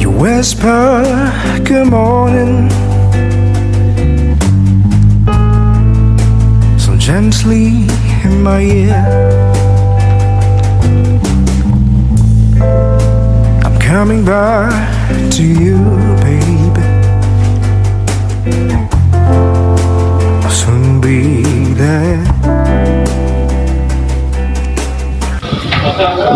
You whisper good morning so gently in my ear. I'm coming back to you, baby. I'll soon be there.